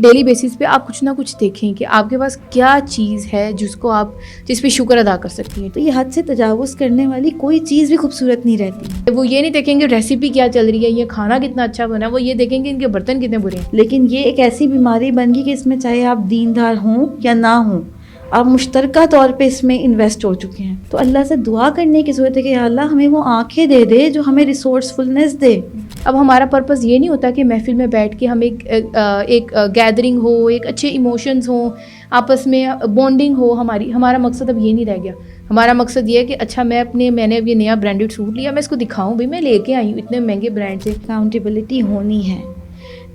Daily basis پہ آپ کچھ نہ کچھ دیکھیں کہ آپ کے پاس کیا چیز ہے جس پہ شکر ادا کر سکتی ہیں. تو یہ حد سے تجاوز کرنے والی کوئی چیز بھی خوبصورت نہیں رہتی. وہ یہ نہیں دیکھیں گے ریسیپی کیا چل رہی ہے, یہ کھانا کتنا اچھا بنا, وہ یہ دیکھیں گے ان کے برتن کتنے برے ہیں. لیکن یہ ایک ایسی بیماری بن گئی کہ اس میں چاہے آپ دیندار ہوں یا نہ ہوں, آپ مشترکہ طور پہ اس میں انویسٹ ہو چکے ہیں. تو اللہ سے دعا کرنے کی ضرورت ہے کہ یا اللہ ہمیں وہ آنکھیں دے دے جو ہمیں ریسورسفلنس دے. اب ہمارا پرپس یہ نہیں ہوتا کہ محفل میں بیٹھ کے ہم ایک گیدرنگ ہو, ایک اچھے ایموشنز ہوں, آپس میں بانڈنگ ہو. ہمارا مقصد اب یہ نہیں رہ گیا. ہمارا مقصد یہ ہے کہ اچھا میں نے اب یہ نیا برانڈیڈ سوٹ لیا, میں اس کو دکھاؤں بھائی میں لے کے آئی ہوں اتنے مہنگے برانڈ سے. اکاؤنٹیبلٹی ہونی ہے.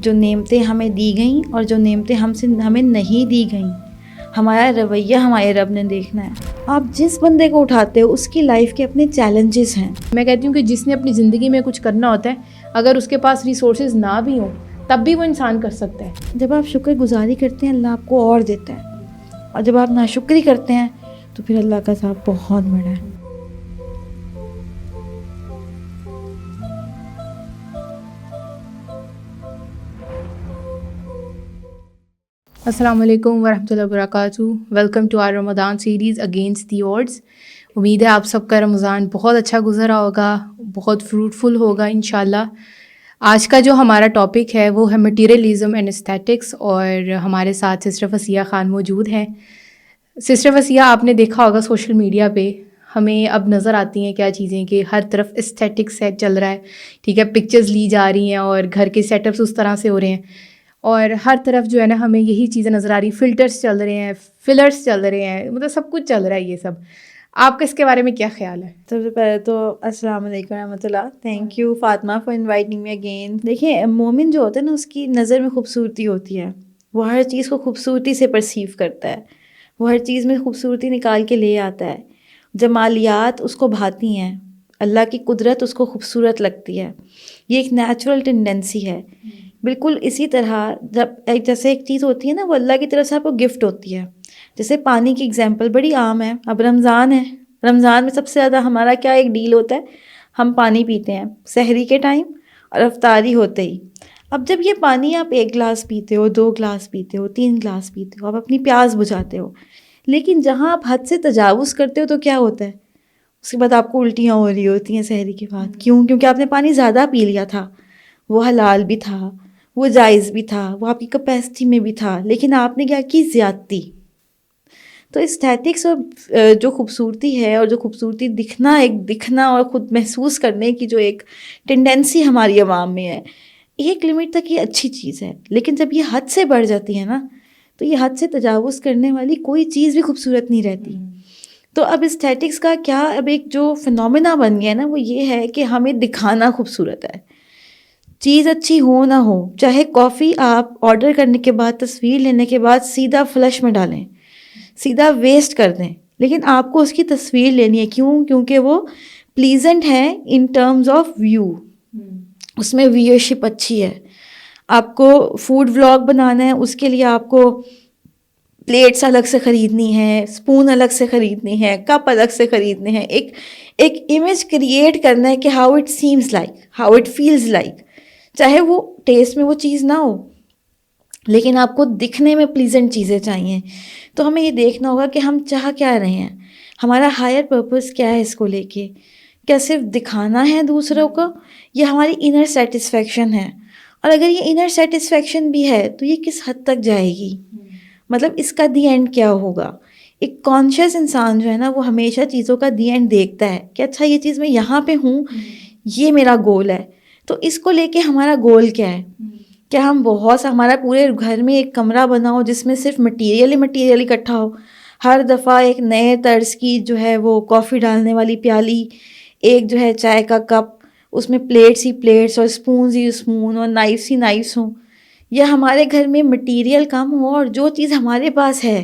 جو نعمتیں ہمیں دی گئیں اور جو نعمتیں ہمیں نہیں دی گئیں, ہمارا رویہ ہمارے رب نے دیکھنا ہے. آپ جس بندے کو اٹھاتے ہو اس کی لائف کے اپنے چیلنجز ہیں. میں کہتی ہوں کہ جس نے اپنی زندگی میں کچھ کرنا ہوتا ہے, اگر اس کے پاس ریسورسز نہ بھی ہوں تب بھی وہ انسان کر سکتا ہے. جب آپ شکر گزاری کرتے ہیں اللہ آپ کو اور دیتا ہے, اور جب آپ ناشکری کرتے ہیں تو پھر اللہ کا عذاب بہت بڑا ہے. السلام علیکم ورحمۃ اللہ وبرکاتہ. Welcome to our Ramzan series against the odds. امید ہے آپ سب کا رمضان بہت اچھا گزرا ہوگا, بہت فروٹفل ہوگا انشاءاللہ. آج کا جو ہمارا ٹاپک ہے وہ ہے مٹیریلزم اینڈ ایستھیٹکس, اور ہمارے ساتھ سسٹر وسیہ خان موجود ہیں. سسٹر وسیہ, آپ نے دیکھا ہوگا سوشل میڈیا پہ ہمیں اب نظر آتی ہیں کیا چیزیں کہ ہر طرف ایستھیٹک سیٹ چل رہا ہے, ٹھیک ہے, پکچرز لی جا رہی ہیں اور گھر کے سیٹ اپس اس طرح سے ہو رہے ہیں, اور ہر طرف جو ہے نا ہمیں یہی چیزیں نظر آ رہی, فلٹرز چل رہے ہیں, فلرز چل رہے ہیں, مطلب سب کچھ چل رہا ہے یہ سب. آپ کا اس کے بارے میں کیا خیال ہے؟ سب سے پہلے تو السلام علیکم ورحمۃ اللہ. Thank you Fatima for inviting me again. دیکھیں, مومن جو ہوتا ہے نا اس کی نظر میں خوبصورتی ہوتی ہے. وہ ہر چیز کو خوبصورتی سے پرسیو کرتا ہے, وہ ہر چیز میں خوبصورتی نکال کے لے آتا ہے. جمالیات اس کو بھاتی ہیں, اللہ کی قدرت اس کو خوبصورت لگتی ہے. یہ ایک نیچرل ٹینڈنسی ہے. بالکل اسی طرح جیسے ایک چیز ہوتی ہے نا وہ اللہ کی طرف سے آپ کو گفٹ ہوتی ہے. جیسے پانی کی اگزامپل بڑی عام ہے. اب رمضان ہے, رمضان میں سب سے زیادہ ہمارا کیا ایک ڈیل ہوتا ہے, ہم پانی پیتے ہیں سحری کے ٹائم اور افطاری ہوتے ہی. اب جب یہ پانی آپ 1 گلاس پیتے ہو, 2 گلاس پیتے ہو, 3 گلاس پیتے ہو, آپ اپنی پیاس بجھاتے ہو. لیکن جہاں آپ حد سے تجاوز کرتے ہو تو کیا ہوتا ہے, اس کے بعد آپ کو الٹیاں ہو رہی ہوتی ہیں سحری کے بعد. کیوں؟ کیونکہ آپ نے پانی زیادہ پی لیا تھا. وہ حلال بھی تھا, وہ جائز بھی تھا, وہ آپ کی کیپیسٹی میں بھی تھا, لیکن آپ نے کیا کی, زیادتی. تو ایستھیٹکس اور جو خوبصورتی ہے اور جو خوبصورتی دکھنا اور خود محسوس کرنے کی جو ایک ٹینڈنسی ہماری عوام میں ہے, ایک لمٹ تک یہ اچھی چیز ہے. لیکن جب یہ حد سے بڑھ جاتی ہے نا, تو یہ حد سے تجاوز کرنے والی کوئی چیز بھی خوبصورت نہیں رہتی. تو اب ایستھیٹکس کا کیا, اب ایک جو فینومینا بن گیا نا وہ یہ ہے کہ ہمیں دکھانا خوبصورت ہے. چیز اچھی ہو نہ ہو, چاہے کافی آپ آرڈر کرنے کے بعد, تصویر لینے کے بعد سیدھا فلش میں ڈالیں, سیدھا ویسٹ کر دیں, لیکن آپ کو اس کی تصویر لینی ہے. کیوں؟ کیونکہ وہ پلیزنٹ ہے ان ٹرمز آف ویو, اس میں ویورشپ اچھی ہے. آپ کو فوڈ ولاگ بنانا ہے, اس کے لیے آپ کو پلیٹس الگ سے خریدنی ہے, اسپون الگ سے خریدنی ہے, کپ الگ سے خریدنے ہیں. ایک امیج کریٹ کرنا ہے کہ how it seems like, how it feels like. چاہے وہ ٹیسٹ میں وہ چیز نہ ہو, لیکن آپ کو دکھنے میں پلیزنٹ چیزیں چاہیے. تو ہمیں یہ دیکھنا ہوگا کہ ہم چاہ کیا رہے ہیں, ہمارا ہائر پرپس کیا ہے اس کو لے کے. کیا صرف دکھانا ہے دوسروں کو, یا ہماری انر سیٹسفیکشن ہے؟ اور اگر یہ انر سیٹسفیکشن بھی ہے تو یہ کس حد تک جائے گی, مطلب اس کا دی اینڈ کیا ہوگا. ایک کانشیس انسان جو ہے نا وہ ہمیشہ چیزوں کا دی اینڈ دیکھتا ہے کہ اچھا یہ چیز میں یہاں پہ ہوں, یہ میرا گول ہے. تو اس کو لے کے ہمارا گول کیا ہے. کیا ہم بہت سا, ہمارا پورے گھر میں ایک کمرہ بنا ہو جس میں صرف مٹیریل اکٹھا ہو, ہر دفعہ ایک نئے طرز کی جو ہے وہ کافی ڈالنے والی پیالی, ایک جو ہے چائے کا کپ, اس میں پلیٹس ہی پلیٹس اور اسپونز ہی اسپون اور نائفس ہی نائفس ہوں, یا ہمارے گھر میں مٹیریل کم ہو اور جو چیز ہمارے پاس ہے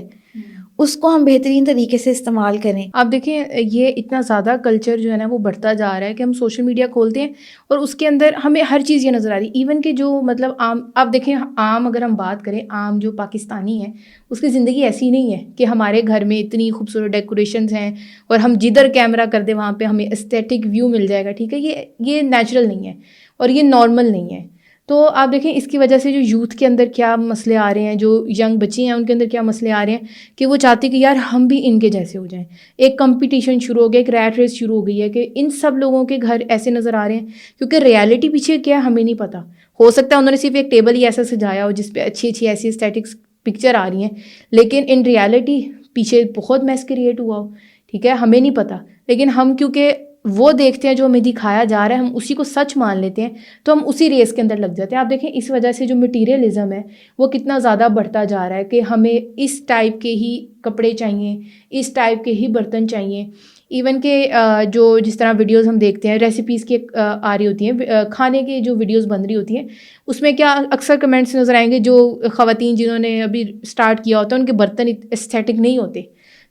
اس کو ہم بہترین طریقے سے استعمال کریں. آپ دیکھیں یہ اتنا زیادہ کلچر جو ہے نا وہ بڑھتا جا رہا ہے کہ ہم سوشل میڈیا کھولتے ہیں اور اس کے اندر ہمیں ہر چیز یہ نظر آ رہی ہے. ایون کہ جو مطلب عام, آپ دیکھیں عام اگر ہم بات کریں, عام جو پاکستانی ہے اس کی زندگی ایسی نہیں ہے کہ ہمارے گھر میں اتنی خوبصورت ڈیکوریشنز ہیں اور ہم جدھر کیمرہ کر دیں وہاں پہ ہمیں ایستھیٹک ویو مل جائے گا. ٹھیک ہے, یہ نیچرل نہیں ہے اور یہ نارمل نہیں ہے. تو آپ دیکھیں اس کی وجہ سے جو یوتھ کے اندر کیا مسئلے آ رہے ہیں, جو ینگ بچے ہیں ان کے اندر کیا مسئلے آ رہے ہیں کہ وہ چاہتے کہ یار ہم بھی ان کے جیسے ہو جائیں. ایک کمپٹیشن شروع ہو گیا, ایک ریٹ ریس شروع ہو گئی ہے کہ ان سب لوگوں کے گھر ایسے نظر آ رہے ہیں, کیونکہ ریالٹی پیچھے کیا ہے ہمیں نہیں پتہ. ہو سکتا ہے انہوں نے صرف ایک ٹیبل ہی ایسا سجایا ہو جس پہ اچھی اچھی ایسی اسٹیٹکس پکچر آ رہی ہیں, لیکن ان ریالٹی پیچھے بہت میس کریٹ ہوا ہو. ٹھیک ہے, ہمیں نہیں پتہ, لیکن ہم کیونکہ وہ دیکھتے ہیں جو ہمیں دکھایا جا رہا ہے, ہم اسی کو سچ مان لیتے ہیں, تو ہم اسی ریس کے اندر لگ جاتے ہیں. آپ دیکھیں اس وجہ سے جو مٹیریلزم ہے وہ کتنا زیادہ بڑھتا جا رہا ہے کہ ہمیں اس ٹائپ کے ہی کپڑے چاہیے, اس ٹائپ کے ہی برتن چاہیے. ایون کہ جو جس طرح ویڈیوز ہم دیکھتے ہیں ریسیپیز کی آ رہی ہوتی ہیں, کھانے کی جو ویڈیوز بن رہی ہوتی ہیں, اس میں کیا اکثر کمنٹس نظر آئیں گے جو خواتین جنہوں نے ابھی سٹارٹ کیا ہوتا ہے ان کے برتن ایستھیٹک نہیں ہوتے.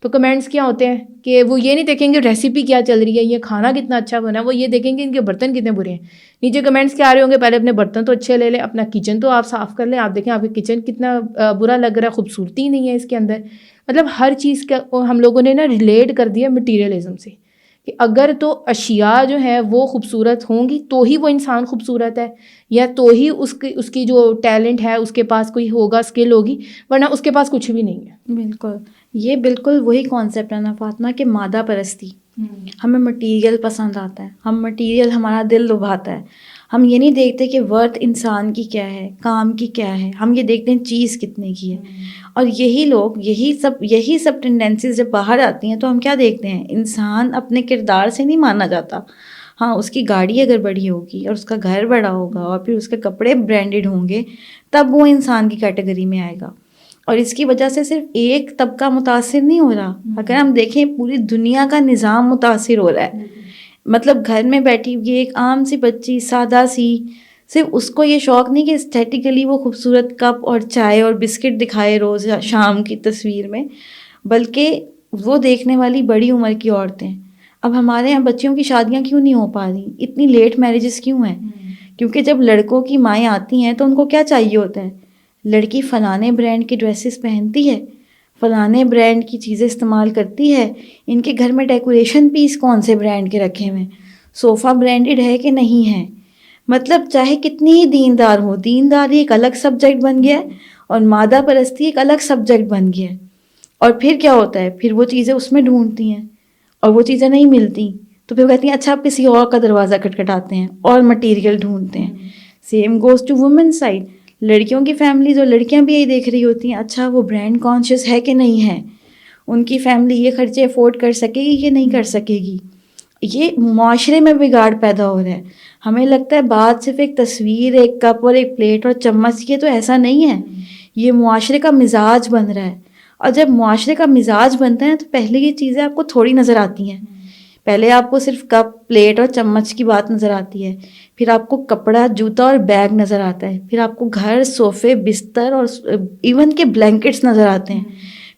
تو کمنٹس کیا ہوتے ہیں کہ وہ یہ نہیں دیکھیں گے ریسیپی کیا چل رہی ہے, یہ کھانا کتنا اچھا بنا ہے, وہ یہ دیکھیں گے ان کے برتن کتنے برے ہیں. نیچے کمنٹس کیا آ رہے ہوں گے, پہلے اپنے برتن تو اچھے لے لیں, اپنا کچن تو آپ صاف کر لیں. آپ دیکھیں آپ کے کچن کتنا برا لگ رہا ہے, خوبصورتی نہیں ہے اس کے اندر. مطلب ہر چیز کا ہم لوگوں نے نا ریلیٹ کر دیا مٹیریلزم سے, کہ اگر تو اشیاء جو ہیں وہ خوبصورت ہوں گی تو ہی وہ انسان خوبصورت ہے, یا تو ہی اس کی جو ٹیلنٹ ہے اس کے پاس کوئی ہوگا, اسکل ہوگی, ورنہ اس کے پاس کچھ بھی نہیں ہے. بالکل, یہ بالکل وہی کانسیپٹ ہے نا فاطمہ کہ مادہ پرستی. ہمیں مٹیریل پسند آتا ہے, ہم مٹیریل ہمارا دل لبھاتا ہے. ہم یہ نہیں دیکھتے کہ ورتھ انسان کی کیا ہے, کام کی کیا ہے, ہم یہ دیکھتے ہیں چیز کتنے کی ہے. اور یہی لوگ یہی سب ٹینڈنسیز جب باہر آتی ہیں تو ہم کیا دیکھتے ہیں, انسان اپنے کردار سے نہیں مانا جاتا. ہاں, اس کی گاڑی اگر بڑی ہوگی اور اس کا گھر بڑا ہوگا اور پھر اس کے کپڑے برانڈیڈ ہوں گے, تب وہ انسان کی کیٹیگری میں آئے گا. اور اس کی وجہ سے صرف ایک طبقہ متاثر نہیں ہو رہا, اگر ہم دیکھیں پوری دنیا کا نظام متاثر ہو رہا ہے. مطلب گھر میں بیٹھی ہوئی ایک عام سی بچی, سادہ سی, صرف اس کو یہ شوق نہیں کہ اسٹیٹیکلی وہ خوبصورت کپ اور چائے اور بسکٹ دکھائے روز شام کی تصویر میں, بلکہ وہ دیکھنے والی بڑی عمر کی عورتیں. اب ہمارے یہاں بچیوں کی شادیاں کیوں نہیں ہو پا رہی, اتنی لیٹ میرجز کیوں ہیں؟ کیونکہ جب لڑکوں کی مائیں آتی ہیں تو ان کو کیا چاہیے ہوتا ہے, لڑکی فلانے برانڈ کی ڈریسز پہنتی ہے, فلانے برانڈ کی چیزیں استعمال کرتی ہے, ان کے گھر میں ڈیکوریشن پیس کون سے برانڈ کے رکھے ہوئے, صوفہ برانڈیڈ ہے کہ نہیں ہے. مطلب چاہے کتنی ہی دیندار ہو, دینداری ایک الگ سبجیکٹ بن گیا ہے اور مادہ پرستی ایک الگ سبجیکٹ بن گیا ہے. اور پھر کیا ہوتا ہے, پھر وہ چیزیں اس میں ڈھونڈتی ہیں اور وہ چیزیں نہیں ملتی تو پھر کہتی ہیں اچھا آپ کسی اور کا دروازہ کھٹکھٹاتے ہیں اور مٹیریل ڈھونڈتے ہیں. Same goes to woman side, لڑکیوں کی فیملیز اور لڑکیاں بھی یہی دیکھ رہی ہوتی ہیں اچھا وہ برانڈ کانشیس ہے کہ نہیں ہے, ان کی فیملی یہ خرچے افورڈ کر سکے گی کہ نہیں کر سکے گی. یہ معاشرے میں بگاڑ پیدا ہو رہا ہے. ہمیں لگتا ہے بات صرف ایک تصویر, ایک کپ اور ایک پلیٹ اور چمچ کی, تو ایسا نہیں ہے. یہ معاشرے کا مزاج بن رہا ہے, اور جب معاشرے کا مزاج بنتا ہے تو پہلے یہ چیزیں آپ کو تھوڑی نظر آتی ہیں. پہلے آپ کو صرف کپ, پلیٹ اور چمچ کی بات نظر آتی ہے, پھر آپ کو کپڑا, جوتا اور بیگ نظر آتا ہے, پھر آپ کو گھر, صوفے, بستر اور ایون کے بلینکٹس نظر آتے ہیں.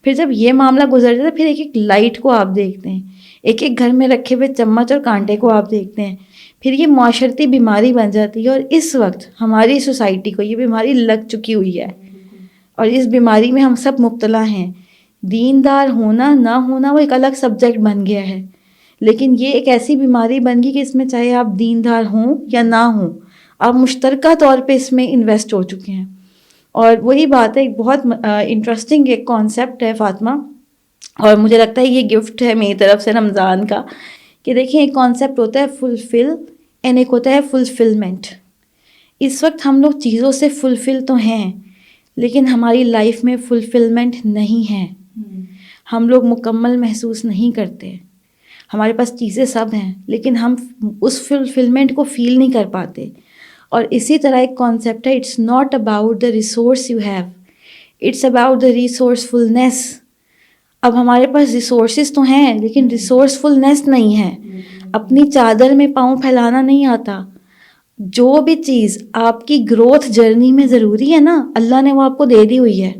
پھر جب یہ معاملہ گزر جاتا ہے پھر ایک ایک لائٹ کو آپ دیکھتے ہیں, ایک ایک گھر میں رکھے ہوئے چمچ اور کانٹے کو آپ دیکھتے ہیں. پھر یہ معاشرتی بیماری بن جاتی ہے, اور اس وقت ہماری سوسائٹی کو یہ بیماری لگ چکی ہوئی ہے, اور اس بیماری میں ہم سب مبتلا ہیں. دیندار ہونا نہ ہونا وہ ایک الگ سبجیکٹ بن گیا ہے, لیکن یہ ایک ایسی بیماری بن گئی کہ اس میں چاہے آپ دیندار ہوں یا نہ ہوں, آپ مشترکہ طور پہ اس میں انویسٹ ہو چکے ہیں. اور وہی بات ہے, ایک بہت انٹرسٹنگ ایک کانسیپٹ ہے فاطمہ, اور مجھے لگتا ہے یہ گفٹ ہے میری طرف سے رمضان کا, کہ دیکھیں ایک کانسیپٹ ہوتا ہے فلفل اینڈ ایک ہوتا ہے فلفلمنٹ. اس وقت ہم لوگ چیزوں سے فلفل تو ہیں, لیکن ہماری لائف میں فلفلمنٹ نہیں ہے. ہم لوگ مکمل محسوس نہیں کرتے. ہمارے پاس چیزیں سب ہیں لیکن ہم اس فلفلمنٹ کو فیل نہیں کر پاتے. اور اسی طرح ایک کانسیپٹ ہے, it's not about the resource you have, it's about the resourcefulness. اب ہمارے پاس ریسورسز تو ہیں لیکن ریسورسفلنیس نہیں ہے. اپنی چادر میں پاؤں پھیلانا نہیں آتا. جو بھی چیز آپ کی گروتھ جرنی میں ضروری ہے نا, اللہ نے وہ آپ کو دے دی ہوئی ہے,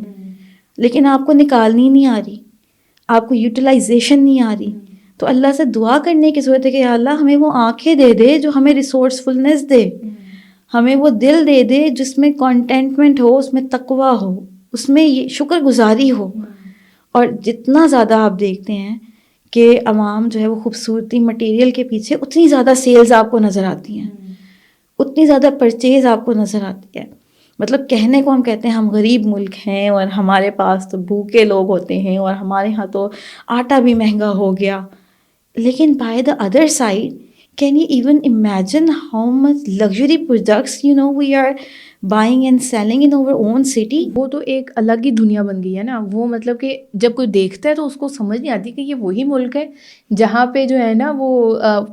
لیکن آپ کو نکالنی نہیں آ رہی, آپ کو یوٹیلائزیشن نہیں آ رہی. تو اللہ سے دعا کرنے کی ضرورت ہے کہ یا اللہ ہمیں وہ آنکھیں دے دے جو ہمیں ریسورسفلنیس دے, ہمیں وہ دل دے دے جس میں کانٹینٹمنٹ ہو, اس میں تقویٰ ہو, اس میں یہ شکر گزاری ہو. اور جتنا زیادہ آپ دیکھتے ہیں کہ عوام جو ہے وہ خوبصورتی مٹیریل کے پیچھے, اتنی زیادہ سیلز آپ کو نظر آتی ہیں. اتنی زیادہ پرچیز آپ کو نظر آتی ہے. مطلب کہنے کو ہم کہتے ہیں ہم غریب ملک ہیں اور ہمارے پاس تو بھوکے لوگ ہوتے ہیں اور ہمارے ہاں تو آٹا بھی مہنگا ہو گیا. لیکن by the other side, can you even imagine how much luxury products we are buying and selling in our own city? وہ تو ایک الگ ہی دنیا بن گئی ہے نا. وہ مطلب کہ جب کوئی دیکھتا ہے تو اس کو سمجھ نہیں آتی کہ یہ وہی ملک ہے جہاں پہ جو ہے نا وہ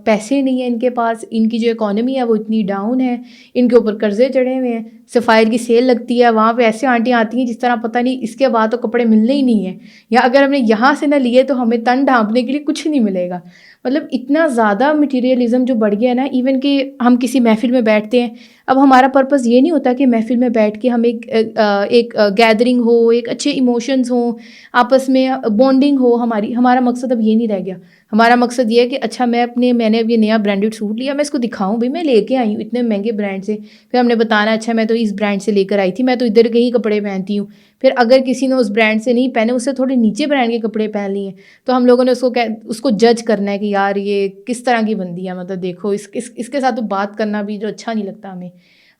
پیسے نہیں ہیں ان کے پاس, ان کی جو اکانومی ہے وہ اتنی ڈاؤن ہے, ان کے اوپر قرضے چڑھے ہوئے ہیں. سفائر کی سیل لگتی ہے, وہاں پہ ایسے آنٹیاں آتی ہیں جس طرح پتہ نہیں اس کے بعد تو کپڑے ملنے ہی نہیں ہیں, یا اگر ہم نے یہاں سے نہ لیے تو ہمیں تن ڈھانپنے کے لیے کچھ نہیں ملے گا. مطلب اتنا زیادہ مٹیریلزم جو بڑھ گیا ہے نا. ایون کہ ہم کسی محفل میں بیٹھتے ہیں, اب ہمارا پرپس یہ نہیں ہوتا کہ محفل میں بیٹھ کے ہم ایک گیدرنگ ہو, ایک اچھے ایموشنز ہوں, آپس میں بانڈنگ ہو. ہمارا مقصد اب یہ نہیں رہ گیا. ہمارا مقصد یہ ہے کہ اچھا میں نے اب یہ نیا برانڈیڈ سوٹ لیا, میں اس کو دکھاؤں بھائی میں لے کے آئی ہوں اتنے مہنگے برانڈ سے. پھر ہم نے بتانا اچھا میں تو اس برانڈ سے لے کر آئی تھی, میں تو ادھر کے ہی کپڑے پہنتی ہوں. پھر اگر کسی نے اس برانڈ سے نہیں پہنے, اس سے تھوڑے نیچے برانڈ کے کپڑے پہن لیے, تو ہم لوگوں نے اس کو جج کرنا ہے کہ یار یہ کس طرح کی بندی ہے. مطلب دیکھو اس کے ساتھ تو بات کرنا بھی جو اچھا نہیں لگتا ہمیں.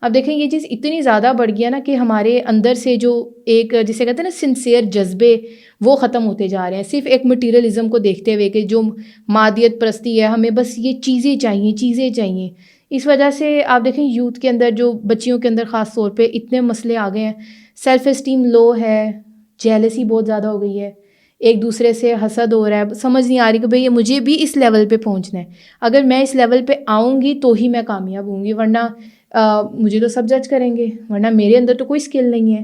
اب دیکھیں یہ چیز اتنی زیادہ بڑھ گیا نا کہ ہمارے اندر سے جو ایک جسے کہتے ہیں نا سنسیئر جذبے, وہ ختم ہوتے جا رہے ہیں صرف ایک مٹیریلزم کو دیکھتے ہوئے کہ جو مادیت پرستی ہے, ہمیں بس یہ چیزیں چاہیے. اس وجہ سے آپ دیکھیں یوتھ کے اندر, جو بچیوں کے اندر خاص طور پہ اتنے مسئلے آ گئے ہیں. سیلف اسٹیم لو ہے, جیلسی بہت زیادہ ہو گئی ہے, ایک دوسرے سے حسد ہو رہا ہے. سمجھ نہیں آ رہی کہ بھئی مجھے بھی اس لیول پہ پہنچنا ہے. اگر میں اس لیول پہ آؤں گی تو ہی میں کامیاب ہوں گی, ورنہ مجھے تو سب جج کریں گے, ورنہ میرے اندر تو کوئی اسکل نہیں ہے.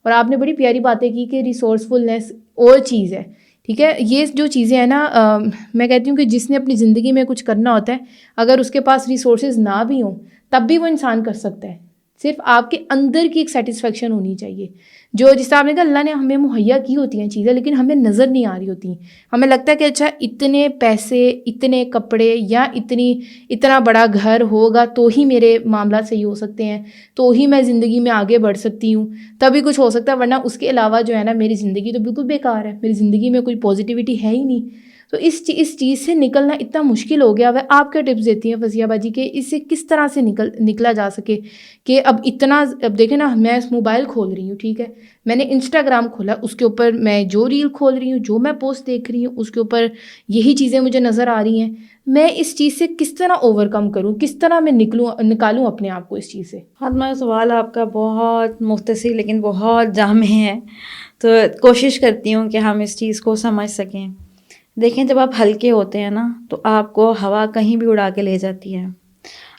اور آپ نے بڑی پیاری باتیں کی کہ ریسورسفلنس اور چیز ہے, ٹھیک ہے. یہ جو چیزیں ہیں نا, میں کہتی ہوں کہ جس نے اپنی زندگی میں کچھ کرنا ہوتا ہے, اگر اس کے پاس ریسورسز نہ بھی ہوں تب بھی وہ انسان کر سکتا ہے. صرف آپ کے اندر کی ایک سیٹسفیکشن ہونی چاہیے, جو جس طرح آپ نے کہا اللہ نے ہمیں مہیا کی ہوتی ہیں چیزیں, لیکن ہمیں نظر نہیں آ رہی ہوتی ہیں. ہمیں لگتا ہے کہ اچھا اتنے پیسے, اتنے کپڑے یا اتنا بڑا گھر ہوگا تو ہی میرے معاملات صحیح ہو سکتے ہیں, تو ہی میں زندگی میں آگے بڑھ سکتی ہوں, تبھی کچھ ہو سکتا ہے. ورنہ اس کے علاوہ جو ہے نا میری زندگی تو بالکل بیکار ہے, میری زندگی میں کوئی پازیٹیوٹی ہے ہی نہیں. تو اس چیز سے نکلنا اتنا مشکل ہو گیا. اب آپ کیا ٹپس دیتی ہیں فضیہ باجی کہ اس سے کس طرح سے نکلا جا سکے کہ اب دیکھیں نا, میں موبائل کھول رہی ہوں, ٹھیک ہے, میں نے انسٹاگرام کھولا, اس کے اوپر میں جو ریل کھول رہی ہوں, جو میں پوسٹ دیکھ رہی ہوں, اس کے اوپر یہی چیزیں مجھے نظر آ رہی ہیں. میں اس چیز سے کس طرح اوور کم کروں, کس طرح میں نکالوں اپنے آپ کو اس چیز سے؟ فاطمہ, سوال آپ کا بہت مختصر لیکن بہت جامع ہے, تو کوشش کرتی ہوں کہ ہم اس چیز کو سمجھ سکیں. دیکھیں, جب آپ ہلکے ہوتے ہیں نا تو آپ کو ہوا کہیں بھی اڑا کے لے جاتی ہے.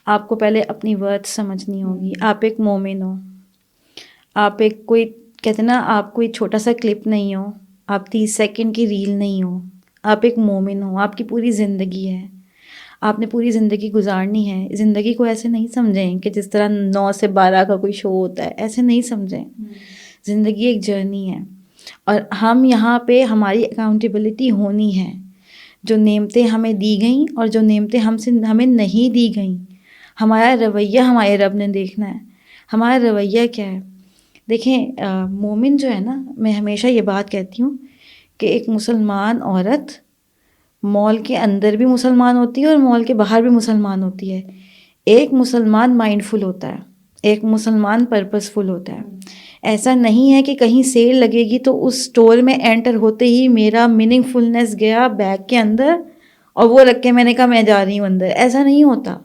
آپ کو پہلے اپنی ورتھ سمجھنی ہوگی. آپ ایک مومن ہو, آپ ایک کوئی کہتے ہیں نا, آپ کوئی چھوٹا سا کلپ نہیں ہو, آپ 30 سیکنڈ کی ریل نہیں ہو, آپ ایک مومن ہو. آپ کی پوری زندگی ہے, آپ نے پوری زندگی گزارنی ہے. زندگی کو ایسے نہیں سمجھیں کہ جس طرح 9 سے 12 کا کوئی شو ہوتا ہے, ایسے نہیں سمجھیں. زندگی ایک جرنی ہے, اور ہم یہاں پہ ہماری اکاؤنٹیبلٹی ہونی ہے. جو نعمتیں ہمیں دی گئیں اور جو نعمتیں ہمیں نہیں دی گئیں, ہمارا رویہ ہمارے رب نے دیکھنا ہے. ہمارا رویہ کیا ہے؟ دیکھیں, مومن جو ہے نا, میں ہمیشہ یہ بات کہتی ہوں کہ ایک مسلمان عورت مال کے اندر بھی مسلمان ہوتی ہے اور مال کے باہر بھی مسلمان ہوتی ہے. ایک مسلمان مائنڈ فل ہوتا ہے, ایک مسلمان پرپس فل ہوتا ہے. ایسا نہیں ہے کہ کہیں سیل لگے گی تو اس اسٹور میں انٹر ہوتے ہی میرا میننگ فلنس گیا بیگ کے اندر اور وہ رکھ کے میں نے کہا میں جا رہی ہوں اندر. ایسا نہیں ہوتا.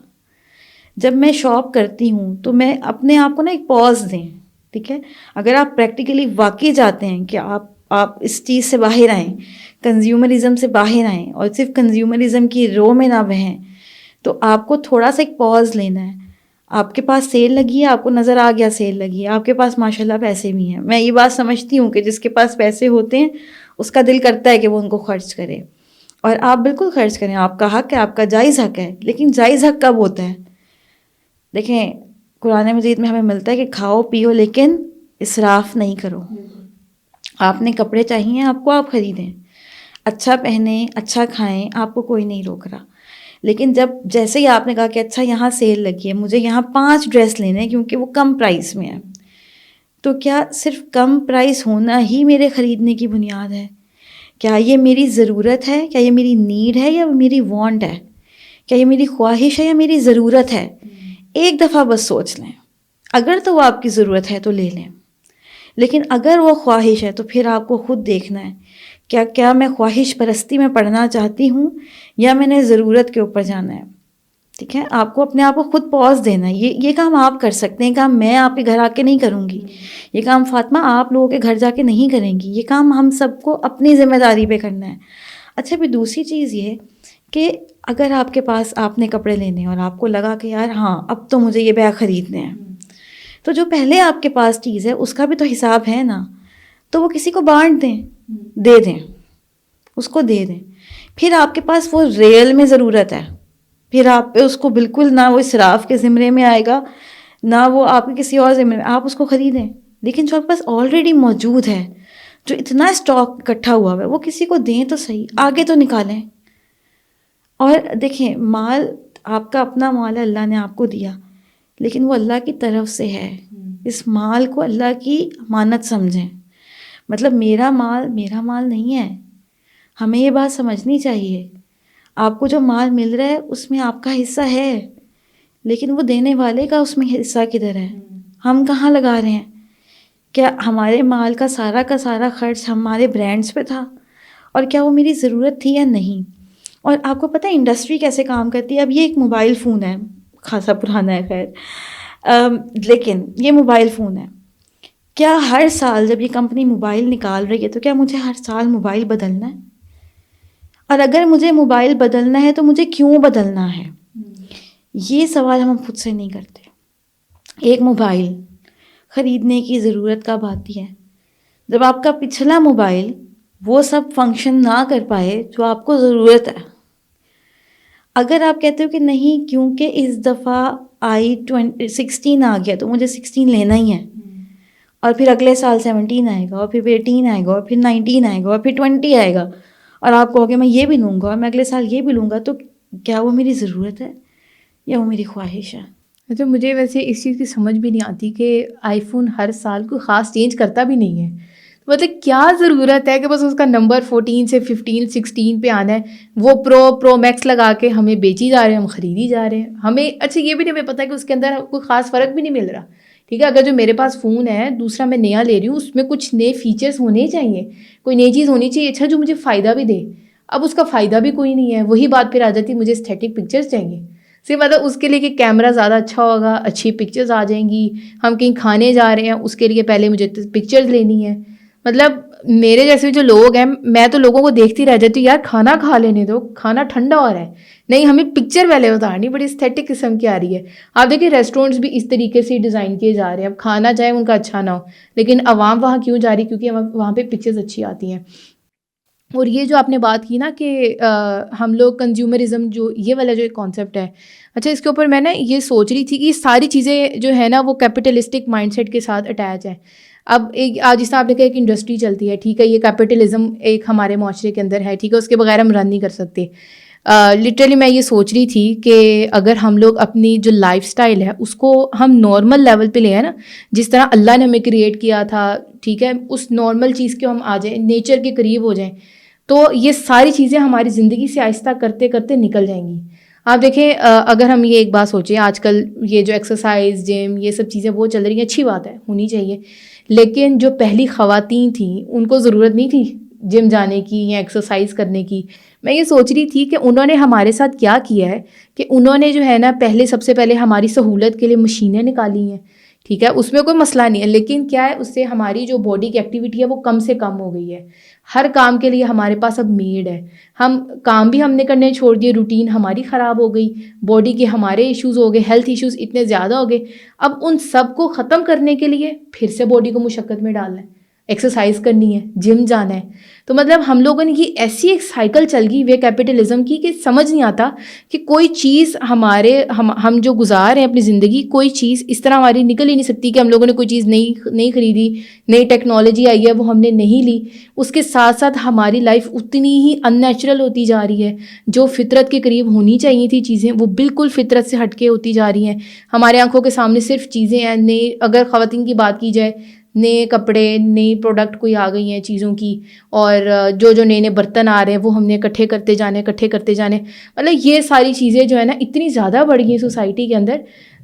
جب میں شاپ کرتی ہوں تو میں اپنے آپ کو نا ایک پاز دیں, ٹھیک ہے. اگر آپ پریکٹیکلی واقعی چاہتے ہیں کہ آپ اس چیز سے باہر آئیں, کنزیومرزم سے باہر آئیں اور صرف کنزیومرزم کی رو میں نہ بہیں, تو آپ کو تھوڑا سا ایک پاز لینا ہے. آپ کے پاس سیل لگی ہے, آپ کو نظر آ گیا سیل لگی ہے, آپ کے پاس ماشاءاللہ پیسے بھی ہیں. میں یہ بات سمجھتی ہوں کہ جس کے پاس پیسے ہوتے ہیں اس کا دل کرتا ہے کہ وہ ان کو خرچ کرے, اور آپ بالکل خرچ کریں. آپ کا حق ہے, آپ کا جائز حق ہے. لیکن جائز حق کب ہوتا ہے؟ دیکھیں, قرآن مجید میں ہمیں ملتا ہے کہ کھاؤ پیو لیکن اسراف نہیں کرو. آپ نے کپڑے چاہیے آپ کو, آپ خریدیں, اچھا پہنیں, اچھا کھائیں, آپ کو کوئی نہیں روک رہا. لیکن جیسے ہی آپ نے کہا کہ اچھا یہاں سیل لگی ہے, مجھے یہاں 5 ڈریس لینے ہیں کیونکہ وہ کم پرائس میں ہے, تو کیا صرف کم پرائس ہونا ہی میرے خریدنے کی بنیاد ہے؟ کیا یہ میری ضرورت ہے, کیا یہ میری نیڈ ہے یا میری وانٹ ہے, کیا یہ میری خواہش ہے یا میری ضرورت ہے؟ ایک دفعہ بس سوچ لیں، اگر تو وہ آپ کی ضرورت ہے تو لے لیں، لیکن اگر وہ خواہش ہے تو پھر آپ کو خود دیکھنا ہے کیا میں خواہش پرستی میں پڑھنا چاہتی ہوں یا میں نے ضرورت کے اوپر جانا ہے. ٹھیک ہے، آپ کو اپنے آپ کو خود پاز دینا ہے. یہ کام آپ کر سکتے ہیں، کام میں آپ کے گھر آ کے نہیں کروں گی، یہ کام فاطمہ آپ لوگوں کے گھر جا کے نہیں کریں گی، یہ کام ہم سب کو اپنی ذمہ داری پہ کرنا ہے. اچھا، پھر دوسری چیز یہ کہ اگر آپ کے پاس آپ نے کپڑے لینے اور آپ کو لگا کہ یار ہاں اب تو مجھے یہ بیگ خریدنے ہیں، تو جو پہلے آپ کے پاس چیز ہے اس کا بھی تو حساب ہے نا، تو وہ کسی کو بانٹ دیں، دے دیں، اس کو دے دیں. پھر آپ کے پاس وہ ریئل میں ضرورت ہے، پھر آپ پہ اس کو بالکل نہ وہ اسراف کے زمرے میں آئے گا نہ وہ آپ کے کسی اور زمرے میں، آپ اس کو خریدیں. لیکن جو آپ کے پاس آلریڈی موجود ہے، جو اتنا اسٹاک اکٹھا ہوا ہے، وہ کسی کو دیں تو صحیح، آگے تو نکالیں. اور دیکھیں، مال آپ کا اپنا مال ہے، اللہ نے آپ کو دیا، لیکن وہ اللہ کی طرف سے ہے. اس مال کو اللہ کی امانت سمجھیں. مطلب میرا مال نہیں ہے. ہمیں یہ بات سمجھنی چاہیے. آپ کو جو مال مل رہا ہے اس میں آپ کا حصہ ہے، لیکن وہ دینے والے کا اس میں حصہ کدھر ہے؟ ہم کہاں لگا رہے ہیں؟ کیا ہمارے مال کا سارا خرچ ہمارے برانڈز پہ تھا؟ اور کیا وہ میری ضرورت تھی یا نہیں؟ اور آپ کو پتہ ہے انڈسٹری کیسے کام کرتی ہے؟ اب یہ ایک موبائل فون ہے، خاصا پرانا ہے خیر، لیکن یہ موبائل فون ہے. کیا ہر سال جب یہ کمپنی موبائل نکال رہی ہے تو کیا مجھے ہر سال موبائل بدلنا ہے؟ اور اگر مجھے موبائل بدلنا ہے تو مجھے کیوں بدلنا ہے؟ یہ سوال ہم خود سے نہیں کرتے. ایک موبائل خریدنے کی ضرورت کب آتی ہے؟ جب آپ کا پچھلا موبائل وہ سب فنکشن نہ کر پائے جو آپ کو ضرورت ہے. اگر آپ کہتے ہو کہ نہیں کیونکہ اس دفعہ16 آ گیا تو مجھے 16 لینا ہی ہے، اور پھر اگلے سال 17 آئے گا، اور پھر 18 آئے گا، اور پھر 19 آئے گا، اور پھر 20 آئے گا، اور آپ کہو گے میں یہ بھی لوں گا اور میں اگلے سال یہ بھی لوں گا، تو کیا وہ میری ضرورت ہے یا وہ میری خواہش ہے؟ اچھا، مجھے ویسے اس چیز کی سمجھ بھی نہیں آتی کہ آئی فون ہر سال کوئی خاص چینج کرتا بھی نہیں ہے. مطلب کیا ضرورت ہے کہ بس اس کا نمبر 14 سے 15 16 پہ آنا ہے، وہ پرو میکس لگا کے ہمیں بیچی جا رہے ہیں، ہم خریدی جا رہے ہیں. ہمیں اچھا یہ بھی نہیں ہمیں پتہ کہ اس کے اندر کوئی خاص فرق بھی نہیں مل رہا. ٹھیک ہے، اگر جو میرے پاس فون ہے دوسرا میں نیا لے رہی ہوں، اس میں کچھ نئے فیچرز ہونے چاہیے، کوئی نئی چیز ہونی چاہیے اچھا جو مجھے فائدہ بھی دے. اب اس کا فائدہ بھی کوئی نہیں ہے. وہی بات پھر آ جاتی ہے مجھے اسٹیٹک پکچرز چاہیے. صرف مطلب اس کے لیے کہ کیمرہ زیادہ اچھا ہوگا، اچھی پکچرز آ جائیں گی، ہم کہیں کھانے جا رہے ہیں اس کے لیے پہلے مجھے پکچرز لینی ہے. مطلب میرے جیسے جو لوگ ہیں، میں تو لوگوں کو دیکھتی رہ جاتی ہوں، یار کھانا کھا لینے دو، کھانا ٹھنڈا ہو رہا ہے، نہیں ہمیں پکچر پہلے اتارنی، بڑی اسٹیٹک قسم کی آ رہی ہے. آپ دیکھیں ریسٹورینٹس بھی اس طریقے سے ڈیزائن کیے جا رہے ہیں. اب کھانا چاہے ان کا اچھا نہ ہو، لیکن عوام وہاں کیوں جا رہی؟ کیونکہ وہاں پہ پکچرز اچھی آتی ہیں. اور یہ جو آپ نے بات کی نا کہ ہم لوگ کنزیومرزم جو یہ والا جو ایک کانسیپٹ ہے، اچھا اس کے اوپر میں نا یہ سوچ رہی تھی کہ یہ ساری چیزیں جو ہے نا وہ کیپٹلسٹک مائنڈ سیٹ کے ساتھ اٹیچ ہیں. اب ایک جس طرح آپ نے کہا ایک انڈسٹری چلتی ہے، ٹھیک ہے، یہ کیپٹلزم ایک ہمارے معاشرے کے اندر ہے، ٹھیک ہے، اس کے بغیر ہم رن نہیں کر سکتے. لٹرلی میں یہ سوچ رہی تھی کہ اگر ہم لوگ اپنی جو لائف سٹائل ہے اس کو ہم نارمل لیول پہ لے ہیں نا، جس طرح اللہ نے ہمیں کریٹ کیا تھا، ٹھیک ہے، اس نارمل چیز کے ہم آ جائیں، نیچر کے قریب ہو جائیں، تو یہ ساری چیزیں ہماری زندگی سے آہستہ کرتے کرتے نکل جائیں گی. آپ دیکھیں اگر ہم یہ ایک بات سوچیں، آج کل یہ جو ایکسرسائز جم یہ سب چیزیں وہ چل رہی ہیں، اچھی بات ہے، ہونی چاہیے، لیکن جو پہلی خواتین تھیں ان کو ضرورت نہیں تھی جم جانے کی یا ایکسرسائز کرنے کی. میں یہ سوچ رہی تھی کہ انہوں نے ہمارے ساتھ کیا کیا ہے کہ انہوں نے جو ہے نا سب سے پہلے ہماری سہولت کے لیے مشینیں نکالی ہیں، ٹھیک ہے، اس میں کوئی مسئلہ نہیں ہے، لیکن کیا ہے اس سے ہماری جو باڈی کی ایکٹیویٹی ہے وہ کم سے کم ہو گئی ہے. ہر کام کے لیے ہمارے پاس اب میڈ ہے، کام بھی ہم نے کرنے چھوڑ دیے، روٹین ہماری خراب ہو گئی، باڈی کے ہمارے ایشوز ہو گئے، ہیلتھ ایشوز اتنے زیادہ ہو گئے. اب ان سب کو ختم کرنے کے لیے پھر سے باڈی کو مشقت میں ڈالنا ہے، ایکسرسائز کرنی ہے، جم جانا ہے. تو مطلب ہم لوگوں نے یہ ایسی ایک سائیکل چل گئی ہوئی کیپٹلزم کی کہ سمجھ نہیں آتا کہ کوئی چیز ہم جو گزار ہیں اپنی زندگی، کوئی چیز اس طرح ہماری نکل ہی نہیں سکتی کہ ہم لوگوں نے کوئی چیز نہیں خریدی، نئی ٹیکنالوجی آئی ہے وہ ہم نے نہیں لی، اس کے ساتھ ساتھ ہماری لائف اتنی ہی ان نیچرل ہوتی جا رہی ہے. جو فطرت کے قریب ہونی چاہیے تھی چیزیں وہ بالکل فطرت سے ہٹ کے ہوتی جا رہی ہیں. ہمارے آنکھوں کے سامنے صرف چیزیں ہیں، اگر خواتین کی بات کی جائے نئے کپڑے نئی پروڈکٹ کوئی آ گئی ہیں چیزوں کی، اور جو نئے نئے برتن آ رہے ہیں وہ ہم نے اکٹھے کرتے جانے مطلب یہ ساری چیزیں جو ہے نا اتنی زیادہ بڑھ گئی ہیں سوسائٹی کے اندر،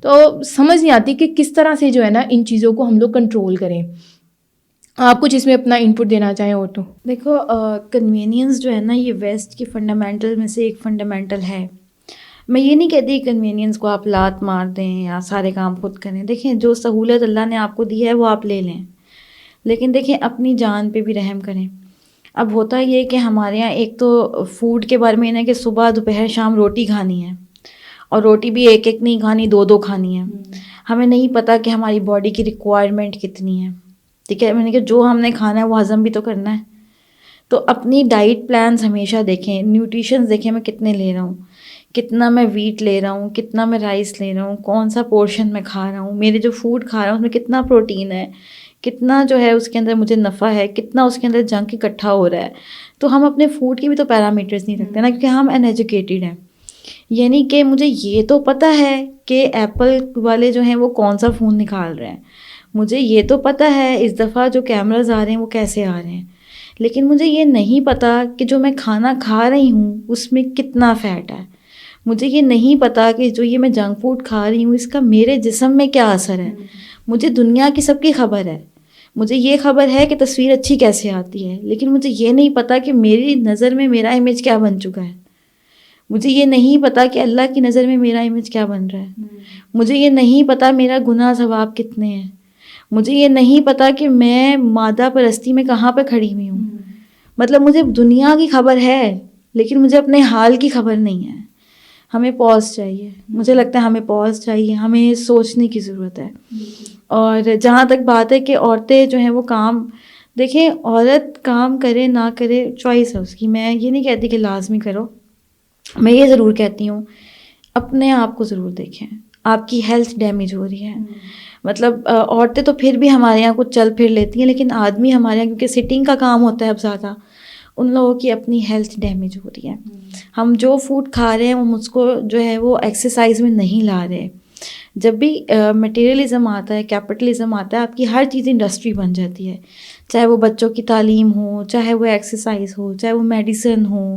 تو سمجھ نہیں آتی کہ کس طرح سے جو ہے نا ان چیزوں کو ہم لوگ کنٹرول کریں. آپ کچھ اس میں اپنا انپٹ دینا چاہیں اور تو؟ دیکھو کنوینئنس جو ہے نا یہ ویسٹ کی فنڈامنٹل میں سے ایک فنڈامنٹل ہے. میں یہ نہیں کہتی کنوینئنس کو آپ لات مار دیں یا سارے کام خود کریں. دیکھیں جو سہولت اللہ نے آپ کو دی ہے وہ آپ لے لیں، لیکن دیکھیں اپنی جان پہ بھی رحم کریں. اب ہوتا یہ کہ ہمارے یہاں ایک تو فوڈ کے بارے میں یہ ہے کہ صبح دوپہر شام روٹی کھانی ہے، اور روٹی بھی ایک ایک نہیں کھانی، دو دو کھانی ہے. ہمیں نہیں پتہ کہ ہماری باڈی کی ریکوائرمنٹ کتنی ہے. ٹھیک ہے، میں نے کہا جو ہم نے کھانا ہے وہ ہضم بھی تو کرنا ہے. تو اپنی ڈائٹ پلانز ہمیشہ دیکھیں، نیوٹریشنز دیکھیں میں کتنے لے رہا ہوں، کتنا میں ویٹ لے رہا ہوں، کتنا میں رائس لے رہا ہوں، کون سا پورشن میں کھا رہا ہوں، میرے جو فوڈ کھا رہا ہوں اس میں کتنا پروٹین ہے، کتنا جو ہے اس کے اندر مجھے نفع ہے، کتنا اس کے اندر جنک اکٹھا ہو رہا ہے. تو ہم اپنے فوڈ کی بھی تو پیرامیٹرز نہیں رکھتے نا، کیونکہ ہم ان ایجوکیٹڈ ہیں. یعنی کہ مجھے یہ تو پتہ ہے کہ ایپل والے جو ہیں وہ کون سا فون نکال رہے ہیں، مجھے یہ تو پتہ ہے اس دفعہ جو کیمراز آ رہے ہیں وہ کیسے آ رہے ہیں، لیکن مجھے یہ نہیں پتہ کہ جو میں کھانا کھا رہی ہوں اس میں کتنا فیٹ ہے. مجھے یہ نہیں پتہ کہ جو یہ میں جنک فوڈ کھا رہی ہوں اس کا میرے جسم میں کیا اثر ہے. مجھے دنیا کی سب کی خبر ہے، مجھے یہ خبر ہے کہ تصویر اچھی کیسے آتی ہے، لیکن مجھے یہ نہیں پتہ کہ میری نظر میں میرا امیج کیا بن چکا ہے. مجھے یہ نہیں پتہ کہ اللہ کی نظر میں میرا امیج کیا بن رہا ہے. مجھے یہ نہیں پتہ میرا گناہ ثواب کتنے ہیں. مجھے یہ نہیں پتہ کہ میں مادہ پرستی میں کہاں پہ کھڑی ہوئی ہوں. مطلب مجھے دنیا کی خبر ہے لیکن مجھے اپنے حال کی خبر نہیں ہے. ہمیں پاز چاہیے، مجھے لگتا ہے ہمیں پاز چاہیے، ہمیں سوچنے کی ضرورت ہے. اور جہاں تک بات ہے کہ عورتیں جو ہیں وہ کام، دیکھیں عورت کام کرے نہ کرے چوائس ہے اس کی. میں یہ نہیں کہتی کہ لازمی کرو، میں یہ ضرور کہتی ہوں اپنے آپ کو ضرور دیکھیں. آپ کی ہیلتھ ڈیمیج ہو رہی ہے، مطلب عورتیں تو پھر بھی ہمارے یہاں کچھ چل پھر لیتی ہیں، لیکن آدمی ہمارے یہاں کیونکہ سٹنگ کا کام ہوتا ہے اب زیادہ، ان لوگوں کی اپنی ہیلتھ ڈیمیج ہو رہی ہے. ہم جو فوڈ کھا رہے ہیں وہ مجھ کو جو ہے وہ ایکسرسائز میں نہیں لا رہے. جب بھی مٹیریلزم آتا ہے، کیپٹلزم آتا ہے، آپ کی ہر چیز انڈسٹری بن جاتی ہے. چاہے وہ بچوں کی تعلیم ہو، چاہے وہ ایکسرسائز ہو، چاہے وہ میڈیسن ہو،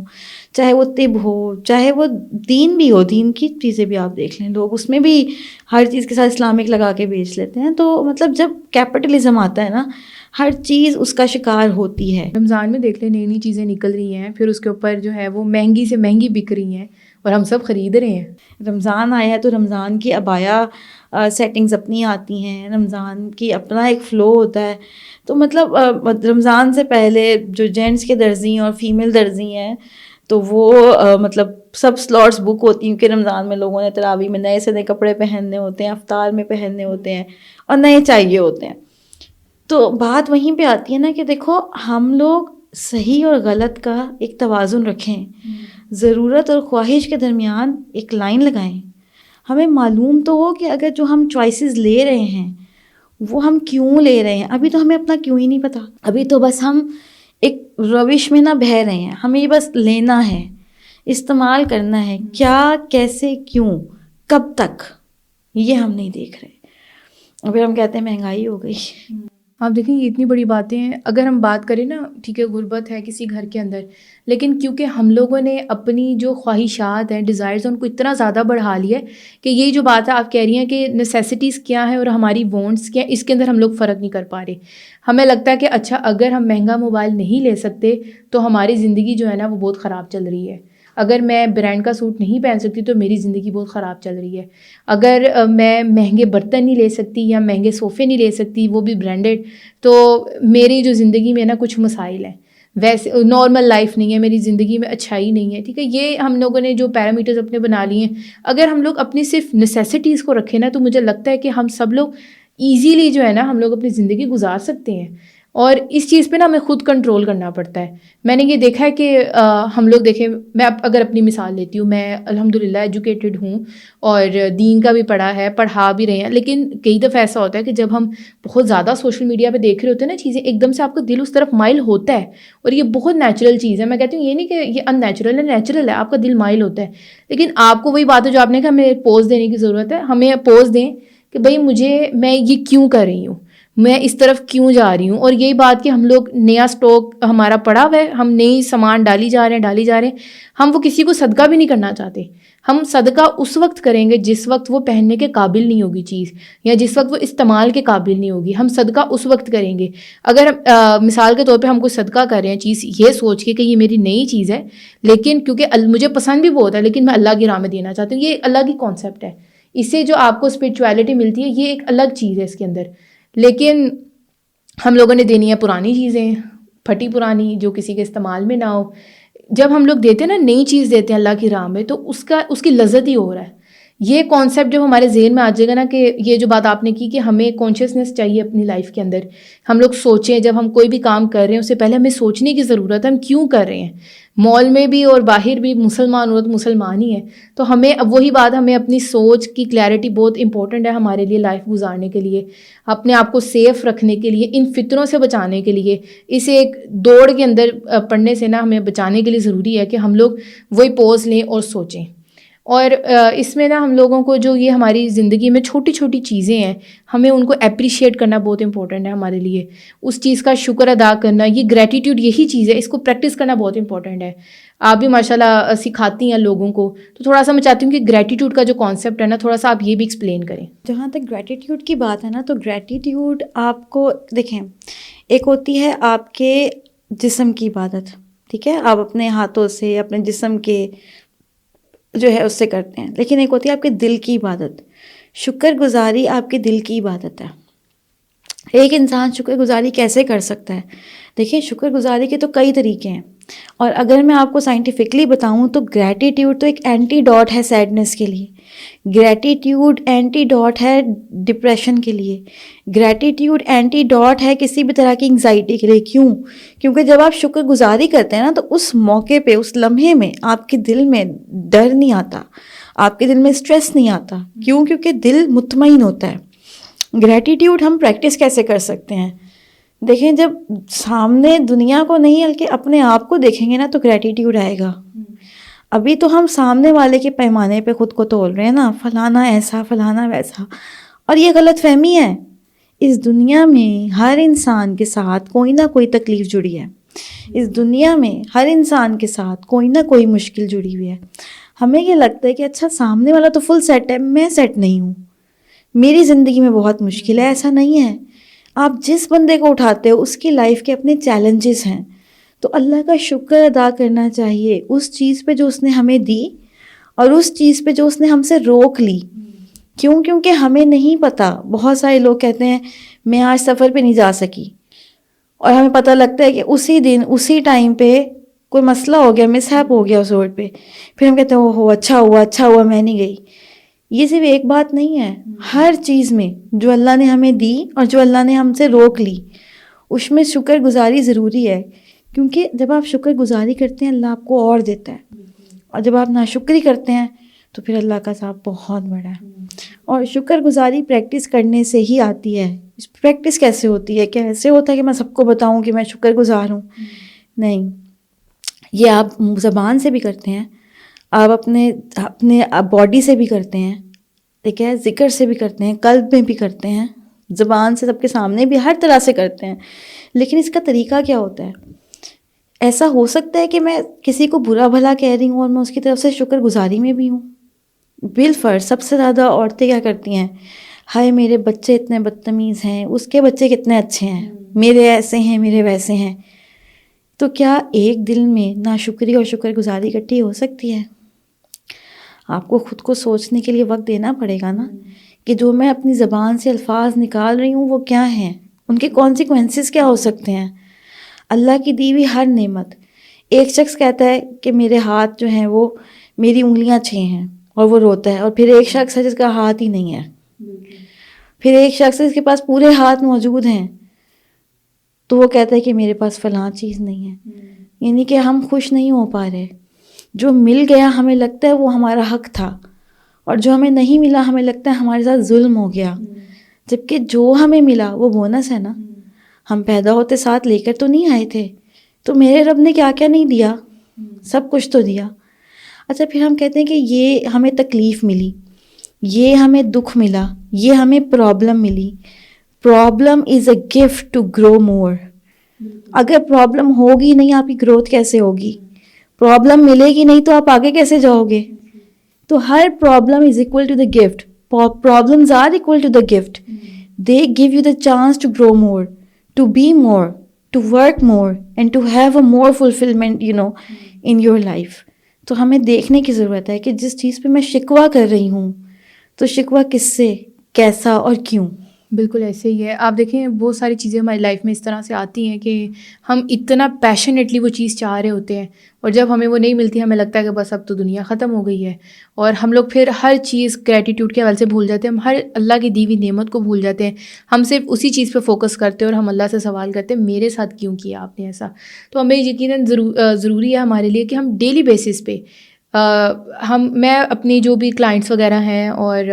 چاہے وہ طب ہو، چاہے وہ دین بھی ہو. دین کی چیزیں بھی آپ دیکھ لیں، لوگ اس میں بھی ہر چیز کے ساتھ اسلامک لگا کے بیچ لیتے ہیں. تو مطلب جب کیپٹلزم آتا ہے نا، ہر چیز اس کا شکار ہوتی ہے. رمضان میں دیکھ لیں نئی نئی چیزیں نکل رہی ہیں، پھر اس کے اوپر جو ہے وہ مہنگی سے مہنگی بک رہی ہیں اور ہم سب خرید رہے ہیں. رمضان آیا ہے تو رمضان کی ابایا سیٹنگز اپنی آتی ہیں، رمضان کی اپنا ایک فلو ہوتا ہے. تو مطلب رمضان سے پہلے جو جینٹس کے درزی اور فیمیل درزی ہیں تو وہ مطلب سب سلاٹس بک ہوتی ہیں، کیونکہ رمضان میں لوگوں نے تراویح میں نئے سے نئے کپڑے پہننے ہوتے ہیں، افطار میں پہننے ہوتے ہیں اور نئے چاہیے ہوتے ہیں. تو بات وہیں پہ آتی ہے نا کہ دیکھو ہم لوگ صحیح اور غلط کا ایک توازن رکھیں، ضرورت اور خواہش کے درمیان ایک لائن لگائیں. ہمیں معلوم تو ہو کہ اگر جو ہم چوائسیز لے رہے ہیں وہ ہم کیوں لے رہے ہیں. ابھی تو ہمیں اپنا کیوں ہی نہیں پتہ، ابھی تو بس ہم ایک روش میں نہ بہہ رہے ہیں. ہمیں یہ بس لینا ہے، استعمال کرنا ہے، کیا، کیسے، کیوں، کب تک، یہ ہم نہیں دیکھ رہے. اور پھر ہم کہتے ہیں مہنگائی ہو گئی. آپ دیکھیں یہ اتنی بڑی باتیں ہیں. اگر ہم بات کریں نا، ٹھیک ہے غربت ہے کسی گھر کے اندر، لیکن کیونکہ ہم لوگوں نے اپنی جو خواہشات ہیں، ڈیزائرز ہیں، ان کو اتنا زیادہ بڑھا لیا ہے کہ یہ جو بات ہے آپ کہہ رہی ہیں کہ نیسیسٹیز کیا ہیں اور ہماری وانٹس کیا ہیں، اس کے اندر ہم لوگ فرق نہیں کر پا رہے. ہمیں لگتا ہے کہ اچھا اگر ہم مہنگا موبائل نہیں لے سکتے تو ہماری زندگی جو ہے نا وہ بہت خراب چل رہی ہے. اگر میں برانڈ کا سوٹ نہیں پہن سکتی تو میری زندگی بہت خراب چل رہی ہے. اگر میں مہنگے برتن نہیں لے سکتی یا مہنگے صوفے نہیں لے سکتی وہ بھی برانڈیڈ، تو میری جو زندگی میں نا کچھ مسائل ہیں، ویسے نارمل لائف نہیں ہے، میری زندگی میں اچھائی نہیں ہے. ٹھیک ہے، یہ ہم لوگوں نے جو پیرامیٹرز اپنے بنا لیے ہیں، اگر ہم لوگ اپنی صرف نیسیسٹیز کو رکھیں نا تو مجھے لگتا ہے کہ ہم سب لوگ ایزیلی جو ہے نا ہم لوگ اپنی زندگی گزار سکتے ہیں. اور اس چیز پہ نا ہمیں خود کنٹرول کرنا پڑتا ہے. میں نے یہ دیکھا ہے کہ ہم لوگ دیکھیں، میں اگر اپنی مثال لیتی ہوں، میں الحمدللہ ایجوکیٹڈ ہوں اور دین کا بھی پڑھا ہے، پڑھا بھی رہے ہیں، لیکن کئی دفعہ ایسا ہوتا ہے کہ جب ہم بہت زیادہ سوشل میڈیا پہ دیکھ رہے ہوتے ہیں نا چیزیں، ایک دم سے آپ کا دل اس طرف مائل ہوتا ہے. اور یہ بہت نیچرل چیز ہے. میں کہتی ہوں یہ نہیں کہ یہ ان نیچرل ہے، نیچرل ہے، آپ کا دل مائل ہوتا ہے. لیکن آپ کو وہی بات ہے جو آپ نے کہا، ہمیں پوز دینے کی ضرورت ہے. ہمیں پوز دیں کہ بھائی میں یہ کیوں کر رہی ہوں، میں اس طرف کیوں جا رہی ہوں. اور یہی بات کہ ہم لوگ نیا اسٹاک ہمارا پڑا ہوا ہے, ہم نئی سامان ڈالی جا رہے ہیں, ہم وہ کسی کو صدقہ بھی نہیں کرنا چاہتے. ہم صدقہ اس وقت کریں گے جس وقت وہ پہننے کے قابل نہیں ہوگی چیز, یا جس وقت وہ استعمال کے قابل نہیں ہوگی. ہم صدقہ اس وقت کریں گے. اگر مثال کے طور پہ ہم کوئی صدقہ کر رہے ہیں چیز یہ سوچ کے کہ یہ میری نئی چیز ہے, لیکن کیونکہ مجھے پسند بھی بہت ہے, لیکن میں اللہ کی راہ میں دینا چاہتی ہوں, یہ الگ ہی کانسیپٹ ہے. اس سے جو آپ کو اسپرچویلٹی ملتی ہے یہ ایک الگ چیز ہے اس کے اندر. لیکن ہم لوگوں نے دینی ہے پرانی چیزیں, پھٹی پرانی, جو کسی کے استعمال میں نہ ہو. جب ہم لوگ دیتے ہیں نا, نئی چیز دیتے ہیں اللہ کی راہ میں, تو اس کی لذت ہی ہو رہا ہے. یہ کانسیپٹ جب ہمارے ذہن میں آ جائے گا نا, کہ یہ جو بات آپ نے کی کہ ہمیں کانشیسنیس چاہیے اپنی لائف کے اندر, ہم لوگ سوچیں جب ہم کوئی بھی کام کر رہے ہیں اس سے پہلے ہمیں سوچنے کی ضرورت ہے ہم کیوں کر رہے ہیں. مال میں بھی اور باہر بھی مسلمان عورت مسلمان ہی ہے, تو ہمیں اب وہی بات, ہمیں اپنی سوچ کی کلیئرٹی بہت امپورٹنٹ ہے ہمارے لیے لائف گزارنے کے لیے, اپنے آپ کو سیف رکھنے کے لیے, ان فطروں سے بچانے کے لیے. اسے ایک دوڑ کے اندر پڑھنے سے نا ہمیں بچانے کے لیے ضروری ہے کہ ہم لوگ وہی پوز لیں اور سوچیں. اور اس میں نا ہم لوگوں کو جو یہ ہماری زندگی میں چھوٹی چھوٹی چیزیں ہیں, ہمیں ان کو اپریشیٹ کرنا بہت امپورٹنٹ ہے ہمارے لیے. اس چیز کا شکر ادا کرنا, یہ گریٹیٹیوڈ یہی چیز ہے, اس کو پریکٹس کرنا بہت امپورٹنٹ ہے. آپ بھی ماشاء اللہ سکھاتی ہیں لوگوں کو, تو تھوڑا سا میں چاہتی ہوں کہ گریٹیٹیوڈ کا جو کانسیپٹ ہے نا, تھوڑا سا آپ یہ بھی ایکسپلین کریں. جہاں تک گریٹیٹیوڈ کی بات ہے نا, تو گریٹیٹیوڈ آپ کو دیکھیں, ایک ہوتی ہے آپ کے جسم کی عبادت, ٹھیک ہے, آپ اپنے ہاتھوں سے اپنے جسم کے جو ہے اس سے کرتے ہیں, لیکن ایک ہوتی ہے آپ کے دل کی عبادت. شکر گزاری آپ کے دل کی عبادت ہے. ایک انسان شکر گزاری کیسے کر سکتا ہے؟ دیکھیں, شکر گزاری کے تو کئی طریقے ہیں, اور اگر میں آپ کو سائنٹیفکلی بتاؤں تو گریٹیٹیوڈ تو ایک اینٹی ڈاٹ ہے سیڈنس کے لیے, گریٹیٹیوڈ اینٹی ڈاٹ ہے ڈپریشن کے لیے, گریٹیٹیوڈ اینٹی ڈاٹ ہے کسی بھی طرح کی انگزائٹی کے لیے. کیوں؟ کیونکہ جب آپ شکر گزاری کرتے ہیں نا, تو اس موقع پہ, اس لمحے میں آپ کے دل میں ڈر نہیں آتا, آپ کے دل میں اسٹریس نہیں آتا. کیوں؟ کیونکہ دل مطمئن ہوتا ہے. گریٹیٹیوڈ ہم پریکٹس کیسے کر سکتے ہیں؟ دیکھیں, جب سامنے دنیا کو نہیں بلکہ اپنے آپ کو دیکھیں گے نا, تو گریٹیٹیوڈ آئے گا. ابھی تو ہم سامنے والے کے پیمانے پہ خود کو تول رہے ہیں نا, فلانا ایسا فلانا ویسا, اور یہ غلط فہمی ہے. اس دنیا میں ہر انسان کے ساتھ کوئی نہ کوئی تکلیف جڑی ہے, اس دنیا میں ہر انسان کے ساتھ کوئی نہ کوئی مشکل جڑی ہوئی ہے. ہمیں یہ لگتا ہے کہ اچھا سامنے والا تو فل سیٹ ہے, میں سیٹ نہیں ہوں, میری زندگی میں بہت مشکل ہے. ایسا نہیں ہے. آپ جس بندے کو اٹھاتے ہو اس کی لائف کے اپنے چیلنجز ہیں, تو اللہ کا شکر ادا کرنا چاہیے اس چیز پہ جو اس نے ہمیں دی, اور اس چیز پہ جو اس نے ہم سے روک لی. کیوں؟ کیونکہ ہمیں نہیں پتہ. بہت سارے لوگ کہتے ہیں میں آج سفر پہ نہیں جا سکی, اور ہمیں پتہ لگتا ہے کہ اسی دن اسی ٹائم پہ کوئی مسئلہ ہو گیا, مس ہیپ ہو گیا اس روڈ پہ, پھر ہم کہتے ہیں اوہ اچھا ہوا میں نہیں گئی. یہ صرف ایک بات نہیں ہے, ہر چیز میں جو اللہ نے ہمیں دی اور جو اللہ نے ہم سے روک لی, اس میں شکر گزاری ضروری ہے. کیونکہ جب آپ شکر گزاری کرتے ہیں اللہ آپ کو اور دیتا ہے, اور جب آپ ناشکری کرتے ہیں تو پھر اللہ کا عذاب بہت بڑا ہے. اور شکر گزاری پریکٹس کرنے سے ہی آتی ہے. پریکٹس کیسے ہوتی ہے؟ کہ ایسے ہوتا ہے کہ میں سب کو بتاؤں کہ میں شکر گزار ہوں؟ نہیں, یہ آپ زبان سے بھی کرتے ہیں, آپ اپنے باڈی سے بھی کرتے ہیں, ٹھیک ہے, ذکر سے بھی کرتے ہیں, قلب میں بھی کرتے ہیں, زبان سے سب کے سامنے بھی, ہر طرح سے کرتے ہیں. لیکن اس کا طریقہ کیا ہوتا ہے؟ ایسا ہو سکتا ہے کہ میں کسی کو برا بھلا کہہ رہی ہوں اور میں اس کی طرف سے شکر گزاری میں بھی ہوں. بالفرض سب سے زیادہ عورتیں کیا کرتی ہیں, ہائے میرے بچے اتنے بدتمیز ہیں, اس کے بچے کتنے اچھے ہیں, میرے ایسے ہیں میرے ویسے ہیں. تو کیا ایک دل میں ناشکری اور شکر گزاری اکٹھی ہو سکتی ہے؟ آپ کو خود کو سوچنے کے لیے وقت دینا پڑے گا نا, کہ جو میں اپنی زبان سے الفاظ نکال رہی ہوں وہ کیا ہیں, ان کے کانسیکوینسز کیا ہو سکتے ہیں. اللہ کی دی ہوئی ہر نعمت, ایک شخص کہتا ہے کہ میرے ہاتھ جو ہیں وہ میری انگلیاں 6 ہیں اور وہ روتا ہے, اور پھر ایک شخص ہے جس کا ہاتھ ہی نہیں ہے, پھر ایک شخص ہے جس کے پاس پورے ہاتھ موجود ہیں, تو وہ کہتا ہے کہ میرے پاس فلاں چیز نہیں ہے. یعنی کہ ہم خوش نہیں ہو پا رہے. جو مل گیا ہمیں لگتا ہے وہ ہمارا حق تھا, اور جو ہمیں نہیں ملا ہمیں لگتا ہے ہمارے ساتھ ظلم ہو گیا. جبکہ جو ہمیں ملا وہ بونس ہے نا, ہم پیدا ہوتے ساتھ لے کر تو نہیں آئے تھے, تو میرے رب نے کیا کیا نہیں دیا, سب کچھ تو دیا. اچھا, پھر ہم کہتے ہیں کہ یہ ہمیں تکلیف ملی, یہ ہمیں دکھ ملا, یہ ہمیں پرابلم ملی, problem is a gift to grow more. اگر پرابلم ہوگی نہیں آپ کی گروتھ کیسے ہوگی؟ پرابلم ملے گی نہیں تو آپ آگے کیسے جاؤ گے؟ تو ہر problem is equal to the gift. Problems are equal to the gift. They give you the chance to grow more, to be more, to work more and to have a more fulfilment in your life. تو ہمیں دیکھنے کی ضرورت ہے کہ جس چیز پہ میں شکوہ کر رہی ہوں تو شکوہ کس سے, کیسا اور کیوں. بالکل ایسے ہی ہے. آپ دیکھیں وہ ساری چیزیں ہماری لائف میں اس طرح سے آتی ہیں کہ ہم اتنا پیشنیٹلی وہ چیز چاہ رہے ہوتے ہیں, اور جب ہمیں وہ نہیں ملتی ہمیں لگتا ہے کہ بس اب تو دنیا ختم ہو گئی ہے, اور ہم لوگ پھر ہر چیز گریٹیٹیوڈ کے حوالے سے بھول جاتے ہیں. ہم ہر اللہ کی دی ہوئی نعمت کو بھول جاتے ہیں. ہم صرف اسی چیز پہ فوکس کرتے ہیں اور ہم اللہ سے سوال کرتے ہیں میرے ساتھ کیوں کیا آپ نے ایسا. تو ہمیں یقیناً ضروری ہے ہمارے لیے کہ ہم ڈیلی بیسس پہ میں اپنی جو بھی کلائنٹس وغیرہ ہیں اور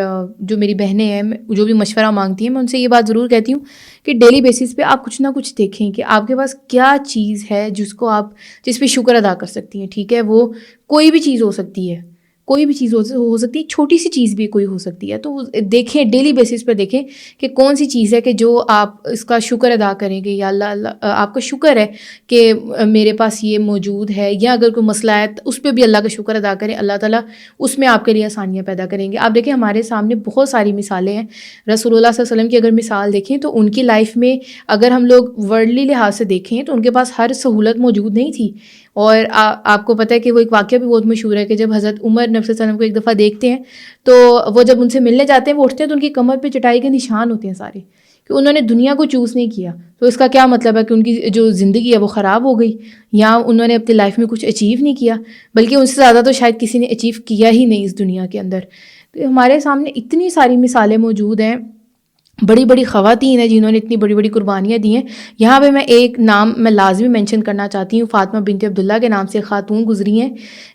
جو میری بہنیں ہیں جو بھی مشورہ مانگتی ہیں, میں ان سے یہ بات ضرور کہتی ہوں کہ ڈیلی بیسس پہ آپ کچھ نہ کچھ دیکھیں کہ آپ کے پاس کیا چیز ہے جس پہ شکر ادا کر سکتی ہیں. ٹھیک ہے, وہ کوئی بھی چیز ہو سکتی ہے, کوئی بھی چیز ہو سکتی ہے, چھوٹی سی چیز بھی کوئی ہو سکتی ہے. تو دیکھیں ڈیلی بیسس پہ دیکھیں کہ کون سی چیز ہے کہ جو آپ اس کا شکر ادا کریں گے, یا اللہ آپ کا شکر ہے کہ میرے پاس یہ موجود ہے, یا اگر کوئی مسئلہ ہے اس پہ بھی اللہ کا شکر ادا کریں, اللہ تعالیٰ اس میں آپ کے لیے آسانیاں پیدا کریں گے. آپ دیکھیں ہمارے سامنے بہت ساری مثالیں ہیں. رسول اللہ صلی اللہ علیہ وسلم کی اگر مثال دیکھیں تو ان کی لائف میں اگر ہم لوگ ورلڈلی لحاظ سے دیکھیں تو ان کے پاس ہر سہولت موجود نہیں تھی. اور آپ کو پتہ ہے کہ وہ ایک واقعہ بھی بہت مشہور ہے کہ جب حضرت عمر نبی صلی اللہ علیہ وسلم کو ایک دفعہ دیکھتے ہیں تو وہ جب ان سے ملنے جاتے ہیں وہ اٹھتے ہیں تو ان کی کمر پہ چٹائی کے نشان ہوتے ہیں سارے, کہ انہوں نے دنیا کو چوز نہیں کیا. تو اس کا کیا مطلب ہے کہ ان کی جو زندگی ہے وہ خراب ہو گئی, یا انہوں نے اپنی لائف میں کچھ اچیو نہیں کیا, بلکہ ان سے زیادہ تو شاید کسی نے اچیو کیا ہی نہیں اس دنیا کے اندر. تو ہمارے سامنے اتنی ساری مثالیں موجود ہیں, بڑی بڑی خواتین ہیں جنہوں نے اتنی بڑی بڑی قربانیاں دی ہیں. یہاں پہ میں ایک نام میں لازمی مینشن کرنا چاہتی ہوں. فاطمہ بنت عبداللہ کے نام سے خاتون گزری ہیں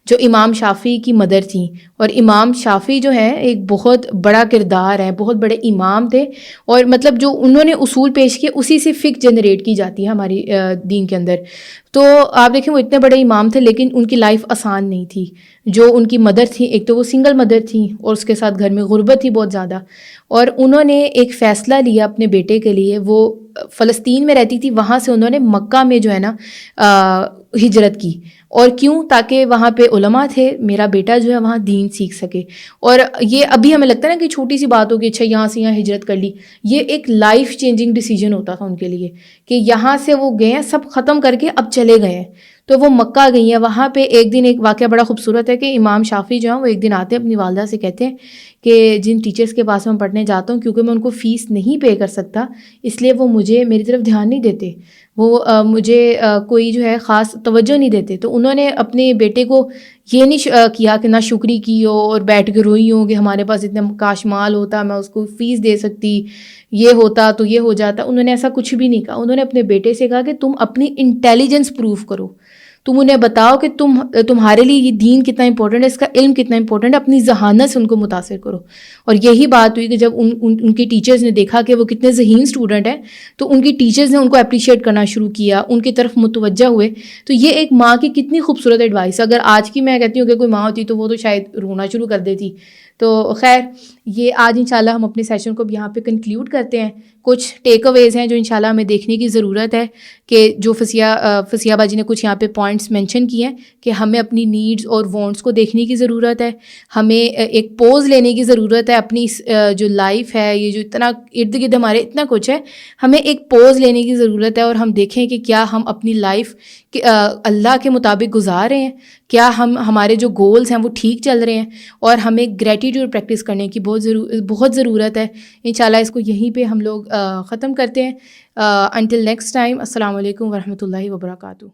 جو امام شافعی کی مدر تھیں, اور امام شافعی جو ہے ایک بہت بڑا کردار ہے, بہت بڑے امام تھے, اور مطلب جو انہوں نے اصول پیش کیے اسی سے فقہ جنریٹ کی جاتی ہے ہماری دین کے اندر. تو آپ دیکھیں وہ اتنے بڑے امام تھے لیکن ان کی لائف آسان نہیں تھی. جو ان کی مدر تھیں, ایک تو وہ سنگل مدر تھیں اور اس کے ساتھ گھر میں غربت تھی بہت زیادہ, اور انہوں نے ایک فیصلہ لیا اپنے بیٹے کے لیے. وہ فلسطین میں رہتی تھی, وہاں سے انہوں نے مکہ میں جو ہے نا ہجرت کی. اور کیوں؟ تاکہ وہاں پہ علماء تھے, میرا بیٹا جو ہے وہاں دین سیکھ سکے. اور یہ ابھی ہمیں لگتا ہے نا کہ چھوٹی سی بات ہوگی, اچھا یہاں سے یہاں ہجرت کر لی, یہ ایک لائف چینجنگ ڈیسیجن ہوتا تھا ان کے لیے کہ یہاں سے وہ گئے ہیں سب ختم کر کے اب چلے گئے ہیں. تو وہ مکہ گئی ہیں. وہاں پہ ایک دن ایک واقعہ بڑا خوبصورت ہے کہ امام شافعی جو ہیں وہ ایک دن آتے ہیں اپنی والدہ سے, کہتے ہیں کہ جن ٹیچرس کے پاس میں پڑھنے جاتا ہوں کیونکہ میں ان کو فیس نہیں پے کر سکتا اس لیے وہ مجھے میری طرف دھیان نہیں دیتے, وہ مجھے کوئی جو ہے خاص توجہ نہیں دیتے. تو انہوں نے اپنے بیٹے کو یہ نہیں کیا کہ نہ شکری کی ہو اور بیٹھ کے روئی ہو کہ ہمارے پاس اتنا کاش مال ہوتا میں اس کو فیس دے سکتی, یہ ہوتا تو یہ ہو جاتا. انہوں نے ایسا کچھ بھی نہیں کہا. انہوں نے اپنے بیٹے سے کہا کہ تم اپنی انٹیلیجنس پروف کرو, تم انہیں بتاؤ کہ تمہارے لیے یہ دین کتنا امپورٹنٹ ہے, اس کا علم کتنا امپورٹنٹ ہے, اپنی ذہانت سے ان کو متاثر کرو. اور یہی بات ہوئی کہ جب ان کی ٹیچرز نے دیکھا کہ وہ کتنے ذہین اسٹوڈنٹ ہیں تو ان کی ٹیچرز نے ان کو اپریشیٹ کرنا شروع کیا, ان کی طرف متوجہ ہوئے. تو یہ ایک ماں کی کتنی خوبصورت ایڈوائس. اگر آج کی میں کہتی ہوں کہ کوئی ماں ہوتی تو وہ تو شاید رونا شروع کر دیتی. تو خیر یہ آج انشاءاللہ ہم اپنے سیشن کو یہاں پہ کنکلیوڈ کرتے ہیں. کچھ ٹیک اویز ہیں جو انشاءاللہ ہمیں دیکھنے کی ضرورت ہے کہ جو فسیہ باجی نے کچھ یہاں پہ پوائنٹس مینشن کیے ہیں کہ ہمیں اپنی نیڈز اور وانٹس کو دیکھنے کی ضرورت ہے, ہمیں ایک پوز لینے کی ضرورت ہے. اپنی جو لائف ہے, یہ جو اتنا ارد گرد ہمارے اتنا کچھ ہے, ہمیں ایک پوز لینے کی ضرورت ہے اور ہم دیکھیں کہ کیا ہم اپنی لائف اللہ کے مطابق گزار رہے ہیں, کیا ہمارے جو گولز ہیں وہ ٹھیک چل رہے ہیں, اور ہمیں گریٹیٹیوڈ پریکٹس کرنے کی بہت ضرورت ہے. انشاءاللہ اس کو یہیں پہ ہم لوگ ختم کرتے ہیں. انٹل نیکسٹ ٹائم, السلام علیکم ورحمۃ اللہ وبرکاتہ.